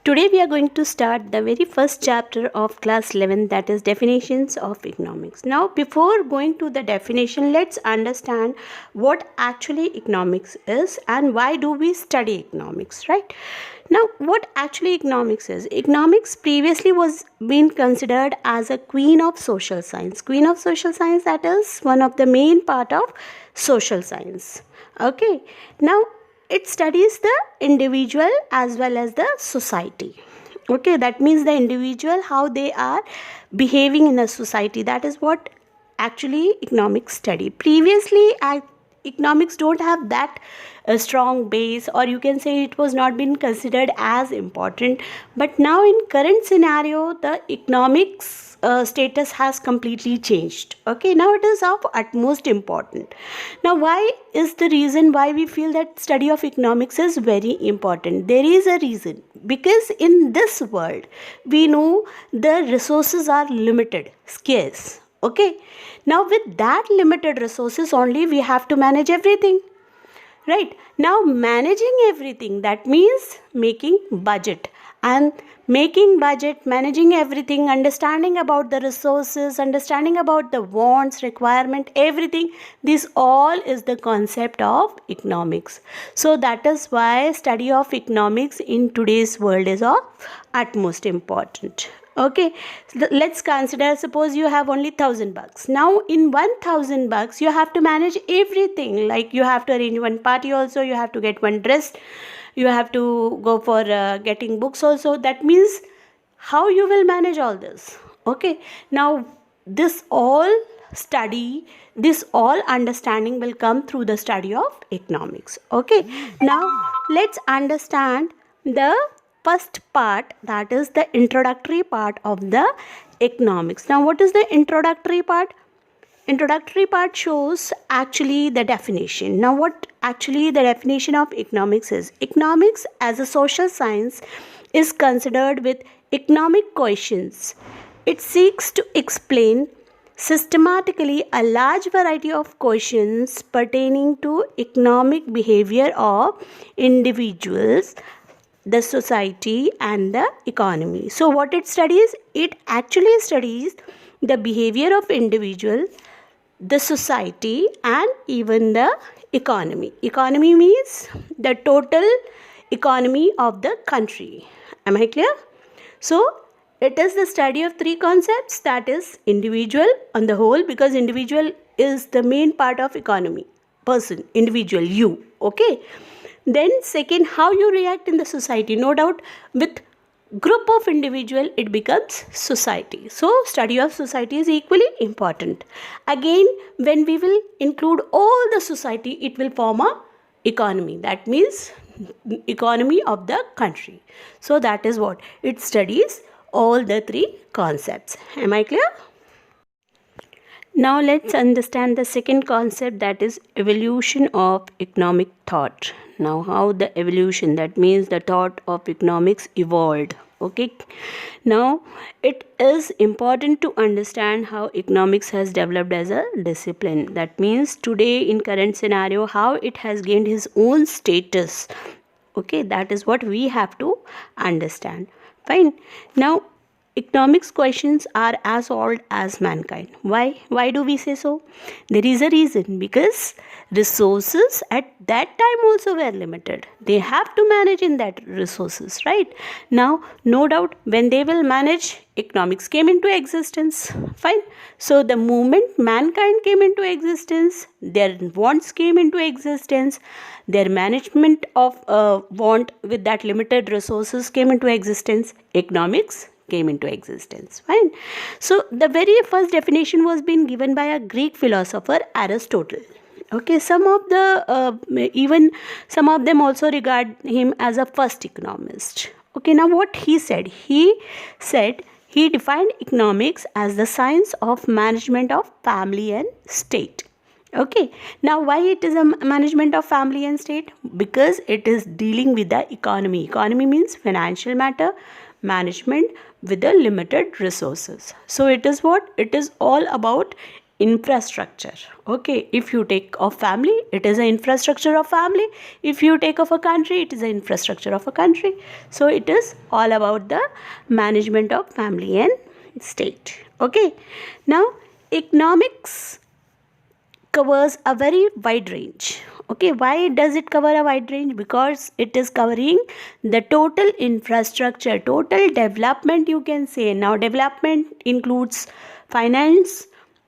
Today we are going to start the very first chapter of class 11, that is definitions of economics. Now before going to the definition, let's understand what actually economics is and why do we study economics, right? Now what actually economics is? Economics previously was being considered as a queen of social science. Queen of social science, that is one of the main part of social science. Okay. Now it studies the individual as well as the society. Okay, that means the individual, how they are behaving in a society. That is what actually economics study. Previously economics don't have that strong base, or you can say it was not been considered as important, but now in current scenario the economics status has completely changed. Okay, now it is of utmost important. Now why is the reason why we feel that study of economics is very important? There is a reason, because in this world we know the resources are limited, scarce. Okay, now with that limited resources only we have to manage everything, right? Now managing everything, that means making budget, and making budget, managing everything, understanding about the resources, understanding about the wants, requirement, everything, this all is the concept of economics. So that is why study of economics in today's world is of utmost important. Okay, so let's consider, suppose you have only $1,000. Now in $1,000 you have to manage everything, like you have to arrange one party also, you have to get one dress, you have to go for getting books also. That means how you will manage all this. Okay, now this all study, this all understanding will come through the study of economics. Okay, now let's understand the first part, that is the introductory part of the economics. Now what is the introductory part? Introductory part shows actually the definition. Now what actually the definition of economics is? Economics as a social science is considered with economic questions. It seeks to explain systematically a large variety of questions pertaining to economic behavior of individuals, the society and the economy. So what it studies? It actually studies the behavior of individual, the society and even the economy. Economy means the total economy of the country. Am I clear? So it is the study of three concepts, that is individual on the whole, because individual is the main part of economy. Person, individual, you. Okay. Then second, how you react in the society. No doubt with group of individual it becomes society. So study of society is equally important. Again, when we will include all the society, it will form a economy. That means economy of the country. So that is what it studies, all the three concepts. Am I clear? Now let's understand the second concept, that is evolution of economic thought. Now how the evolution, that means the thought of economics evolved. Okay, now it is important to understand how economics has developed as a discipline. That means today in current scenario how it has gained its own status. Okay, that is what we have to understand. Fine. Now economics questions are as old as mankind. Why do we say so? There is a reason, because resources at that time also were limited. They have to manage in that resources, right? Now no doubt when they will manage, economics came into existence. Fine. So the moment mankind came into existence, their wants came into existence, their management of want with that limited resources came into existence, economics came into existence. Fine. So the very first definition was being given by a Greek philosopher, Aristotle. Okay, some of them also regard him as a first economist. Okay, now what he said? He defined economics as the science of management of family and state. Okay, now why it is a management of family and state? Because it is dealing with the economy. Economy means financial matter, management with the limited resources. So it is what? It is all about infrastructure. Okay, if you take of family, it is an infrastructure of family. If you take of a country, it is an infrastructure of a country. So it is all about the management of family and state. Okay, now economics covers a very wide range. Okay, why does it cover a wide range? Because it is covering the total infrastructure, total development, you can say. Now development includes finance,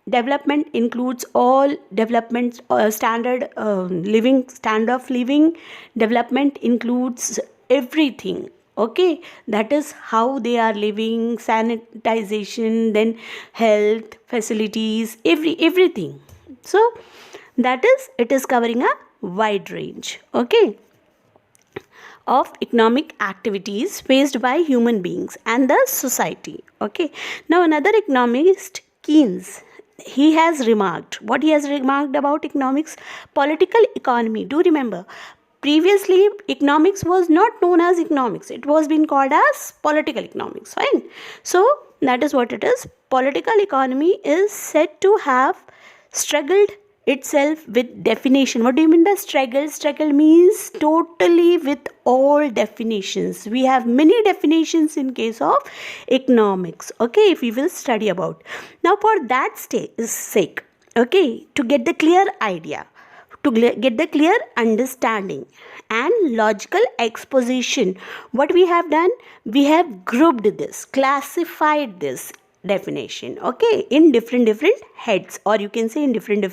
development includes all development, standard standard of living. Development includes everything. Okay, that is how they are living, sanitization, then health facilities, everything. So that is, it is covering a wide range, okay, of economic activities faced by human beings and the society. Okay, now another economist, Keynes, he has remarked, what he has remarked about economics? Political economy. Do remember, previously economics was not known as economics, it was being called as political economics. Fine, so that is what it is. Political economy is said to have struggled itself with definition. What do you mean by struggle? Struggle means totally with all definitions. We have many definitions in case of economics. Okay, if we will study about. Now for that sake, okay, to get the clear idea, to get the clear understanding and logical exposition, what we have done, we have grouped this, classified this definition, okay, in different heads, or you can say in different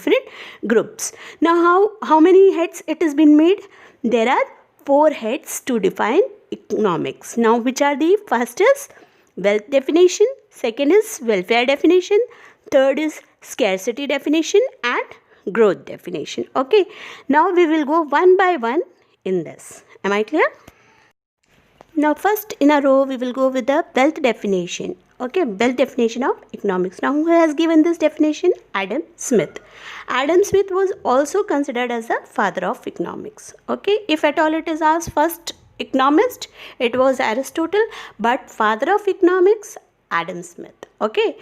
groups. Now how many heads it has been made? There are 4 heads to define economics. Now which are the? First is wealth definition, second is welfare definition, third is scarcity definition, and growth definition. Okay, now we will go one by one in this. Am I clear? Now first in a row we will go with the wealth definition. Okay, wealth definition of economics. Now who has given this definition? Adam Smith. Adam Smith was also considered as the father of economics. Okay, if at all it is asked first economist, it was Aristotle, but father of economics, Adam Smith. Okay,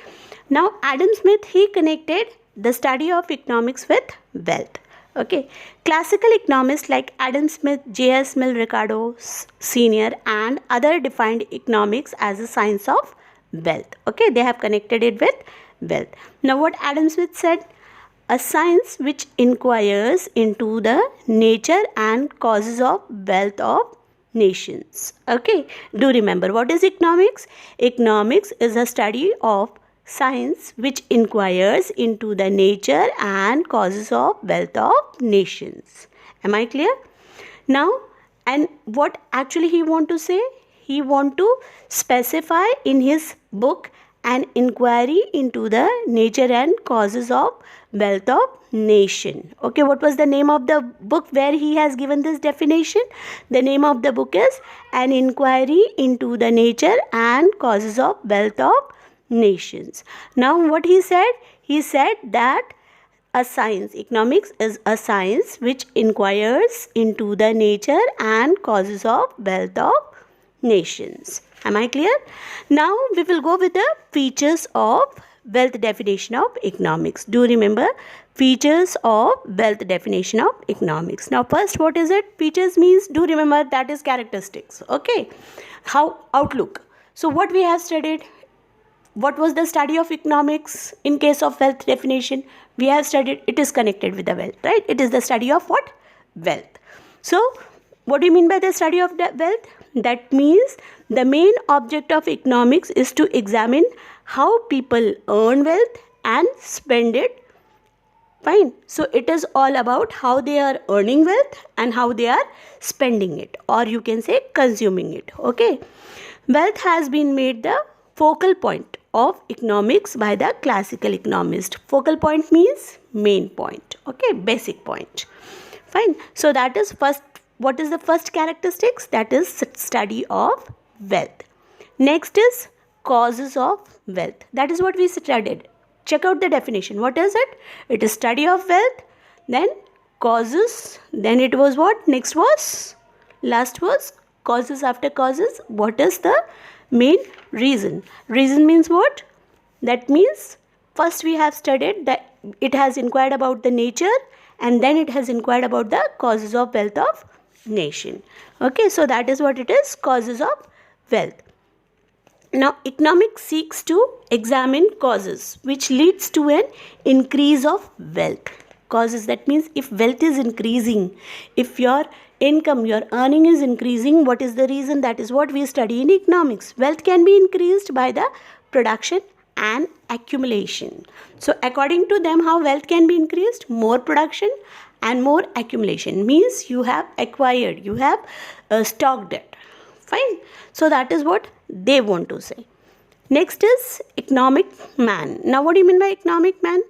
now Adam Smith, he connected the study of economics with wealth. Okay, classical economists like Adam Smith, J.S. Mill Ricardo Sr. and other defined economics as a science of wealth. Okay, they have connected it with wealth. Now what Adam Smith said? A science which inquires into the nature and causes of wealth of nations. Okay, do remember, what is economics? Economics is a study of science which inquires into the nature and causes of wealth of nations. Am I clear? Now, and what actually he want to say? He want to specify in his book an inquiry into the nature and causes of wealth of nation. Okay, what was the name of the book where he has given this definition? The name of the book is An Inquiry into the Nature and Causes of Wealth of Nations. Now what he said? He said that a science, economics is a science which inquires into the nature and causes of wealth of nations. Am I clear? Now we will go with the features of wealth definition of economics. Do remember, features of wealth definition of economics. Now first, what is it? Features means, do remember, that is characteristics. Okay, how? Outlook. So what we have studied? What was the study of economics in case of wealth definition? We have studied, it is connected with the wealth, right? It is the study of what? Wealth. So what do you mean by the study of the wealth? That means the main object of economics is to examine how people earn wealth and spend it. Fine. So it is all about how they are earning wealth and how they are spending it, or you can say consuming it. Okay. Wealth has been made the focal point of economics by the classical economist. Focal point means main point. Okay, basic point. Fine. So that is first. What is the first characteristics? That is study of wealth. Next is causes of wealth. That is what we studied. Check out the definition. What is it? It is study of wealth, then causes, then it was what? Next was, last was causes. After causes, what is the main reason? Reason means what? That means first we have studied the it has inquired about the nature, and then it has inquired about the causes of wealth of nation. Okay, so that is what it is, causes of wealth. Now, economics seeks to examine causes which leads to an increase of wealth. Causes, that means if wealth is increasing, if your income, your earning is increasing, what is the reason? That is what we study in economics. Wealth can be increased by the production and accumulation. So according to them, how wealth can be increased? More production and more accumulation, means you have acquired, you have stocked it. Fine. So that is what they want to say. Next is economic man. Now what do you mean by economic man?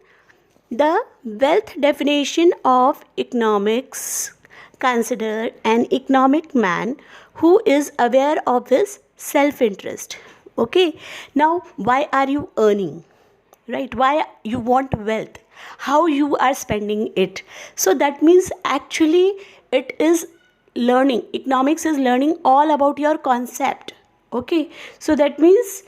The wealth definition of economics consider an economic man who is aware of his self-interest. Okay. Now why are you earning? Right? Why you want wealth? How you are spending it? So that means actually it is learning. Economics is learning all about your concept. Okay, so that means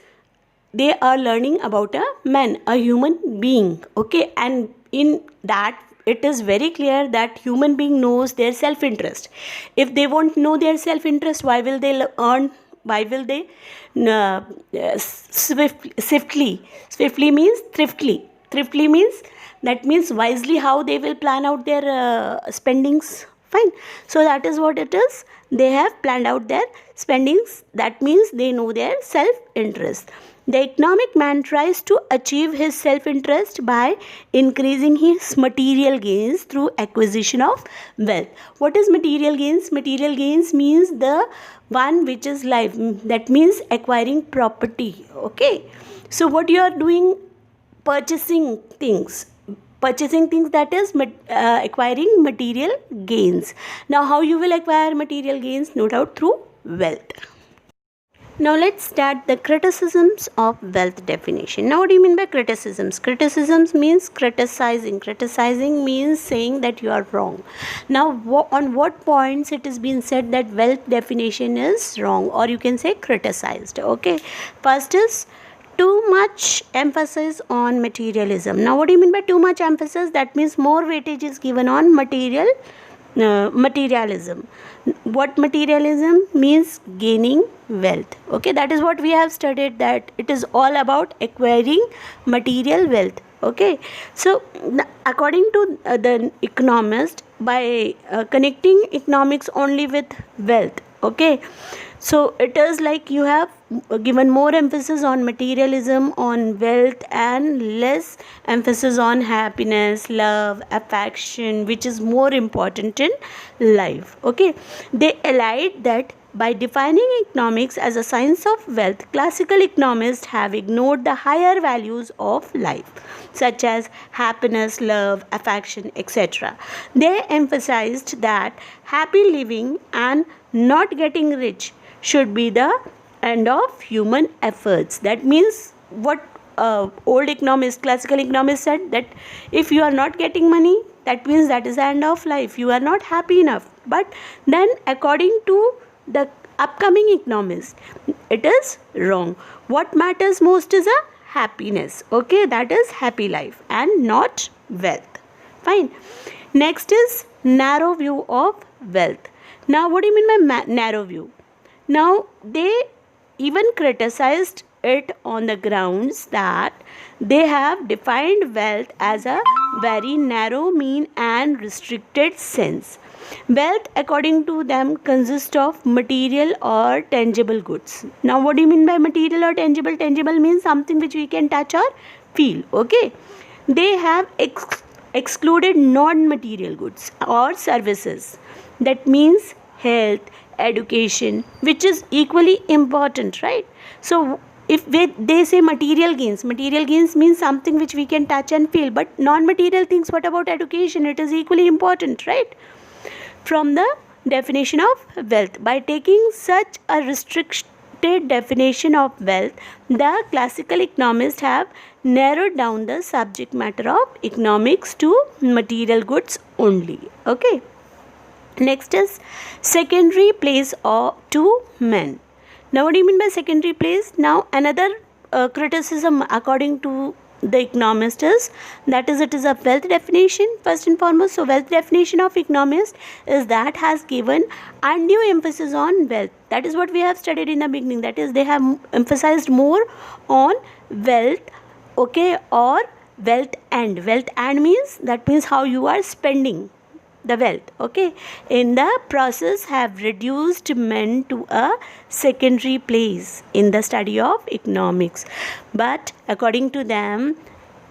they are learning about a man, a human being. Okay, and in that it is very clear that human being knows their self-interest. If they won't know their self-interest, why will they earn? Why will they swiftly means thriftily. Thriftily means, that means wisely, how they will plan out their spendings. Fine. So that is what it is. They have planned out their spendings. That means they know their self-interest. The economic man tries to achieve his self-interest by increasing his material gains through acquisition of wealth. What is material gains? Material gains means the one which is life. That means acquiring property. Okay. So what you are doing? Purchasing things. That is acquiring material gains. Now how you will acquire material gains? No doubt through wealth. Now let's start the criticisms of wealth definition. Now what do you mean by criticisms? Criticisms means criticizing. Criticizing means saying that you are wrong. Now on what points it is being said that wealth definition is wrong, or you can say criticized. Okay. First is too much emphasis on materialism. Now what do you mean by too much emphasis? That means more weightage is given on materialism. What materialism means? Gaining wealth. Okay, that is what we have studied, that it is all about acquiring material wealth. Okay, so according to the economist, by connecting economics only with wealth, okay, so it is like you have given more emphasis on materialism, on wealth, and less emphasis on happiness, love, affection, which is more important in life. Okay, they allied that by defining economics as a science of wealth, classical economists have ignored the higher values of life, such as happiness, love, affection, etc. They emphasized that happy living and not getting rich should be the end of human efforts. That means what old economists, classical economists said, that if you are not getting money, that means that is the end of life. You are not happy enough. But then according to the upcoming economists, it is wrong. What matters most is a happiness. Okay, that is happy life and not wealth. Fine. Next is narrow view of wealth. Now what do you mean by narrow view? Now they even criticized it on the grounds that they have defined wealth as a very narrow, mean and restricted sense. Wealth, according to them, consists of material or tangible goods. Now what do you mean by material or tangible? Tangible means something which we can touch or feel. Okay, they have excluded non-material goods or services. That means health, education, which is equally important, right? So if they say material gains means something which we can touch and feel, but non-material things, what about education? It is equally important, right? From the definition of wealth, by taking such a restricted definition of wealth, the classical economists have narrowed down the subject matter of economics to material goods only. Okay. Next is secondary place to men. Now what do you mean by secondary place? Now another criticism according to the economist is, that is, it is a wealth definition first and foremost. So wealth definition of economist is that has given undue emphasis on wealth. That is what we have studied in the beginning, that is, they have emphasized more on wealth, okay, or wealth and means, that means how you are spending the wealth, okay, in the process have reduced men to a secondary place in the study of economics. But according to them,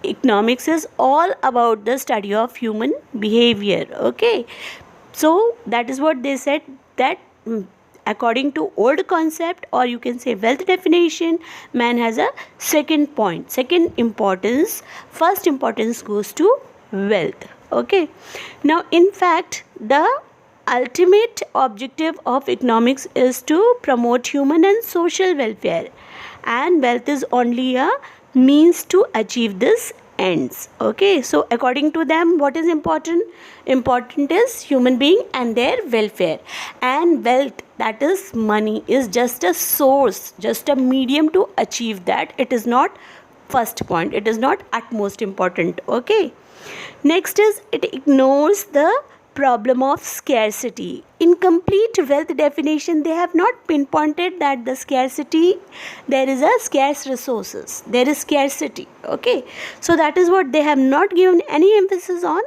economics is all about the study of human behavior, okay. So that is what they said, that according to old concept, or you can say wealth definition, man has a second importance. First importance goes to wealth, okay. Now in fact, the ultimate objective of economics is to promote human and social welfare, and wealth is only a means to achieve this ends, okay. So according to them, what is important is human being and their welfare, and wealth, that is money, is just a source, just a medium to achieve that. It is not first point, it is not utmost important, okay. Next is, it ignores the problem of scarcity. In complete wealth definition, they have not pinpointed that the scarcity, there is a scarce resources, there is scarcity, okay. So that is what they have not given any emphasis on,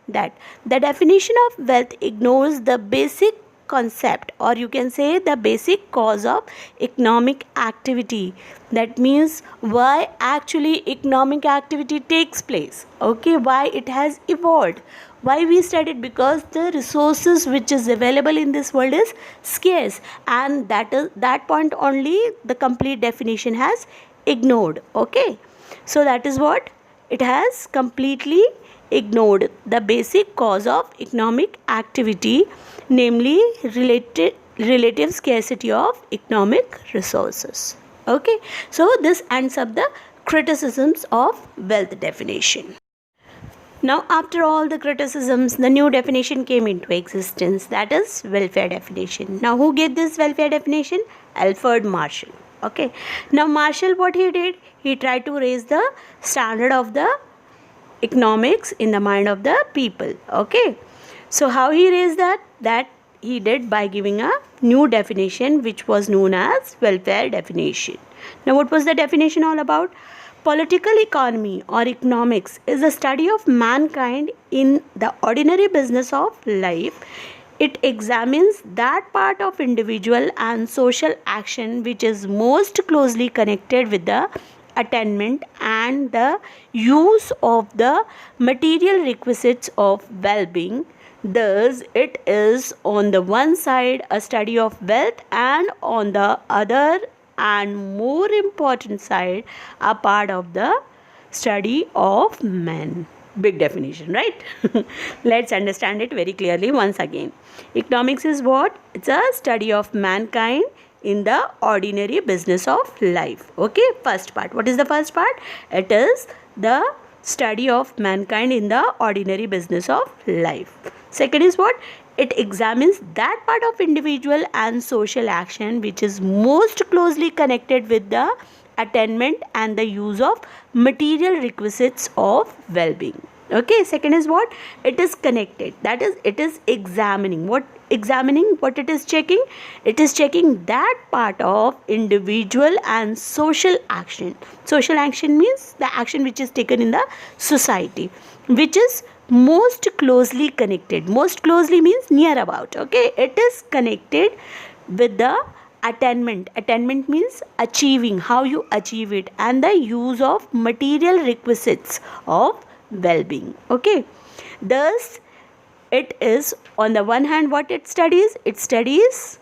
that the definition of wealth ignores the basic concept, or you can say the basic cause of economic activity. That means why actually economic activity takes place, okay, why it has evolved, why we studied, because the resources which is available in this world is scarce, and that point only the complete definition has ignored, okay. So that is what it has completely ignored, the basic cause of economic activity, namely relative scarcity of economic resources, okay. So this ends up the criticisms of wealth definition. Now after all the criticisms, the new definition came into existence, that is welfare definition. Now who gave this welfare definition? Alfred Marshall, okay. Now Marshall, what he did, he tried to raise the standard of the economics in the mind of the people, okay. So how he raised that he did by giving a new definition, which was known as welfare definition. Now what was the definition all about? Political economy or economics is the study of mankind in the ordinary business of life. It examines that part of individual and social action which is most closely connected with the attainment and the use of the material requisites of well-being. Thus, it is on the one side a study of wealth, and on the other and more important side a part of the study of men. Big definition, right? Let's understand it very clearly once again. Economics is what? It's a study of mankind in the ordinary business of life, okay. First part, what is the first part? It is the study of mankind in the ordinary business of life. Second is what? It examines that part of individual and social action which is most closely connected with the attainment and the use of material requisites of well-being, okay. Second is what? It is connected, that is, it is examining what it is checking. It is checking that part of individual and social action. Social action means the action which is taken in the society, which is most closely connected. Most closely means near about, okay. It is connected with the attainment. Attainment means achieving, how you achieve it, and the use of material requisites of well-being, okay. Thus it is on the one hand what it studies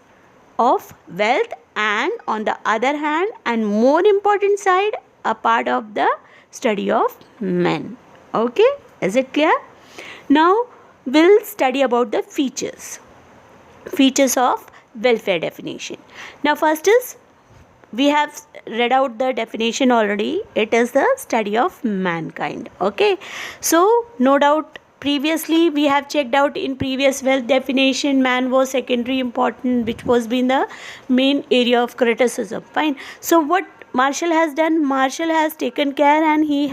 of wealth, and on the other hand and more important side a part of the study of men, okay. Is it clear? Now we'll study about the features of welfare definition. Now first is, we have read out the definition already. It is the study of mankind, okay. So no doubt previously we have checked out in previous wealth definition, man was secondary important, which was been the main area of criticism, fine. So what Marshall has done? Marshall has taken care and he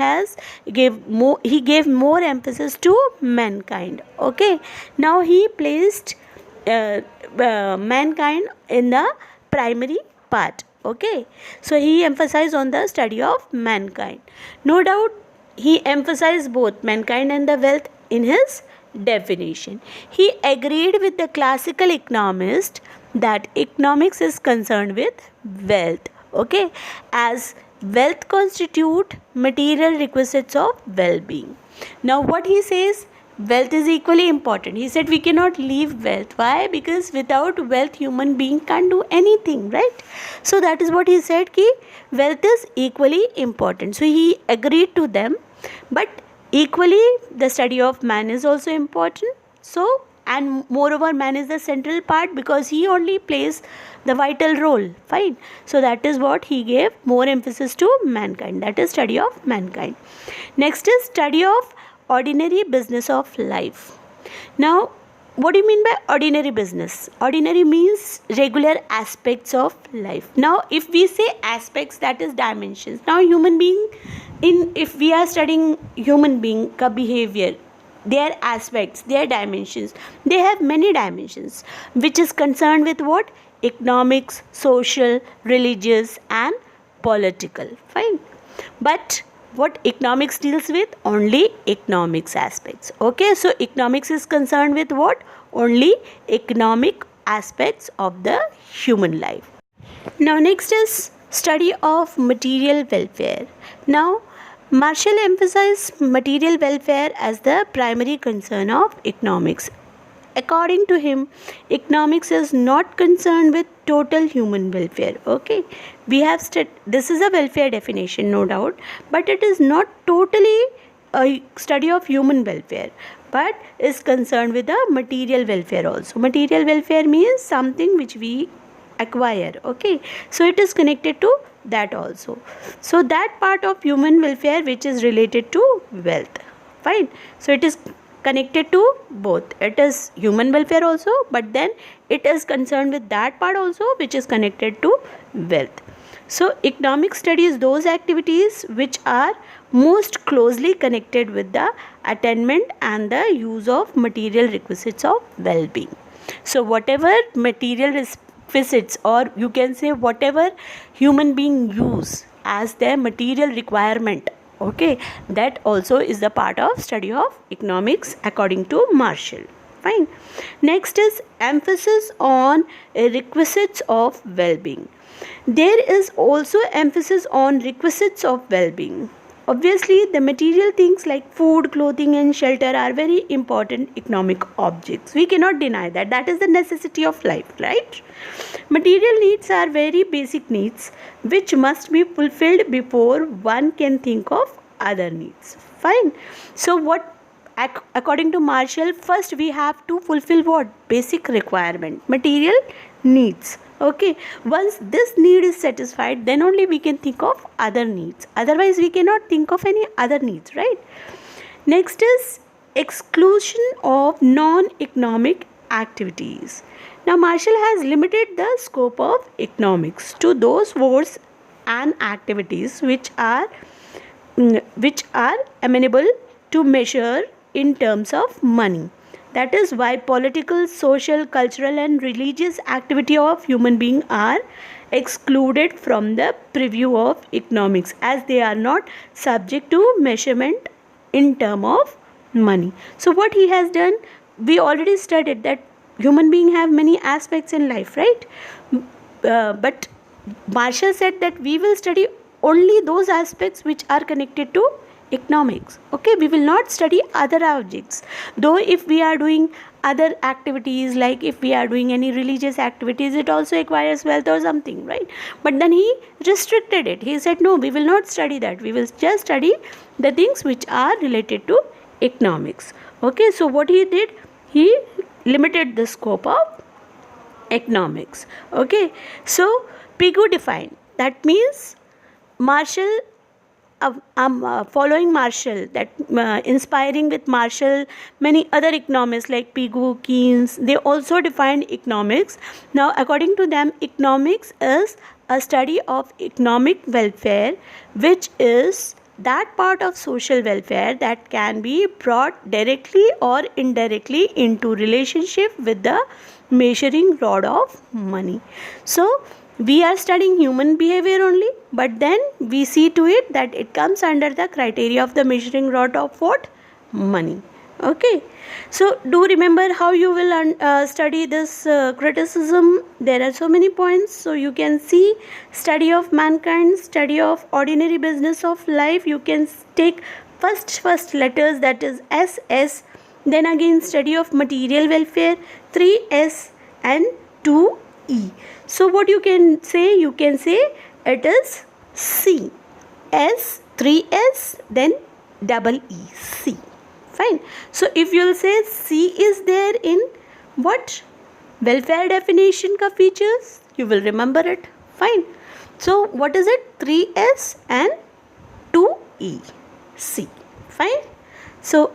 gave more emphasis to mankind. Okay, now he placed mankind in the primary part. Okay, so he emphasized on the study of mankind. No doubt he emphasized both mankind and the wealth in his definition. He agreed with the classical economist that economics is concerned with wealth. Okay, as wealth constitute material requisites of well-being. Now what he says, wealth is equally important. He said we cannot leave wealth. Why? Because without wealth human being can't do anything, right? So that is what he said, ki wealth is equally important. So he agreed to them, but equally the study of man is also important. So, and moreover man is the central part because he only plays the vital role. Fine. So that is what he gave more emphasis to mankind, that is study of mankind. Next is study of ordinary business of life. Now what do you mean by ordinary business? Ordinary means regular aspects of life. Now if we say aspects, that is dimensions. Now human being, if we are studying human being ka behavior, their aspects, their dimensions, they have many dimensions which is concerned with what? Economics, social, religious and political. Fine. But what economics deals with? Only economics aspects. Okay, so economics is concerned with what? Only economic aspects of the human life. Now next is study of material welfare. Now Marshall emphasized material welfare as the primary concern of economics. According to him, economics is not concerned with total human welfare. Okay, we have this is a welfare definition, no doubt, but it is not totally a study of human welfare, but is concerned with the material welfare also. Material welfare means something which we acquire. Okay, so it is connected to that also. So that part of human welfare which is related to wealth. Fine. So it is connected to both. It is human welfare also, but then it is concerned with that part also which is connected to wealth. So economic studies those activities which are most closely connected with the attainment and the use of material requisites of well-being. So whatever material requisites, or you can say whatever human being use as their material requirement, okay, that also is the part of study of economics according to Marshall. Fine. Next is emphasis on requisites of well-being. There is also emphasis on requisites of well-being. Obviously, the material things like food, clothing and shelter are very important economic objects. We cannot deny that. That is the necessity of life, right? Material needs are very basic needs which must be fulfilled before one can think of other needs. Fine. So what, according to Marshall, first we have to fulfill what? Basic requirement, material needs. Okay, once this need is satisfied, then only we can think of other needs. Otherwise we cannot think of any other needs, right? Next is exclusion of non-economic activities. Now Marshall has limited the scope of economics to those words and activities which are amenable to measure in terms of money. That is why political, social, cultural and religious activity of human being are excluded from the preview of economics, as they are not subject to measurement in term of money. So what he has done, we already studied that human being have many aspects in life, right? But Marshall said that we will study only those aspects which are connected to economics. Okay, we will not study other objects. Though if we are doing other activities, like if we are doing any religious activities, it also acquires wealth or something, right? But then he restricted it. He said no, we will not study that. We will just study the things which are related to economics. Okay, so what he did, he limited the scope of economics. Okay, so Pigou defined, that means Marshall following Marshall, that inspiring with Marshall, many other economists like Pigou, Keynes, they also defined economics. Now, according to them, economics is a study of economic welfare, which is that part of social welfare that can be brought directly or indirectly into relationship with the measuring rod of money. So we are studying human behavior only, but then we see to it that it comes under the criteria of the measuring rod of what? Money. Okay, so do remember how you will study this criticism. There are so many points, so you can see study of mankind, study of ordinary business of life. You can take first letters, that is SS, then again study of material welfare, 3S and 2E. So what you can say? You can say it is C, S, 3S, then double E, C. Fine. So if you will say C is there in what? Welfare definition ka features, you will remember it. Fine. So what is it? 3S and 2E, C. Fine. So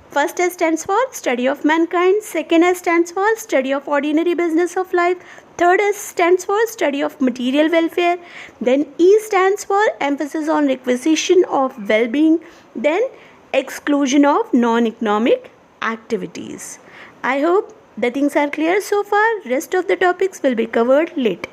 first S stands for study of mankind, second S stands for study of ordinary business of life, third S stands for study of material welfare, then E stands for emphasis on requisition of well-being, then exclusion of non-economic activities. I hope the things are clear so far. Rest of the topics will be covered later.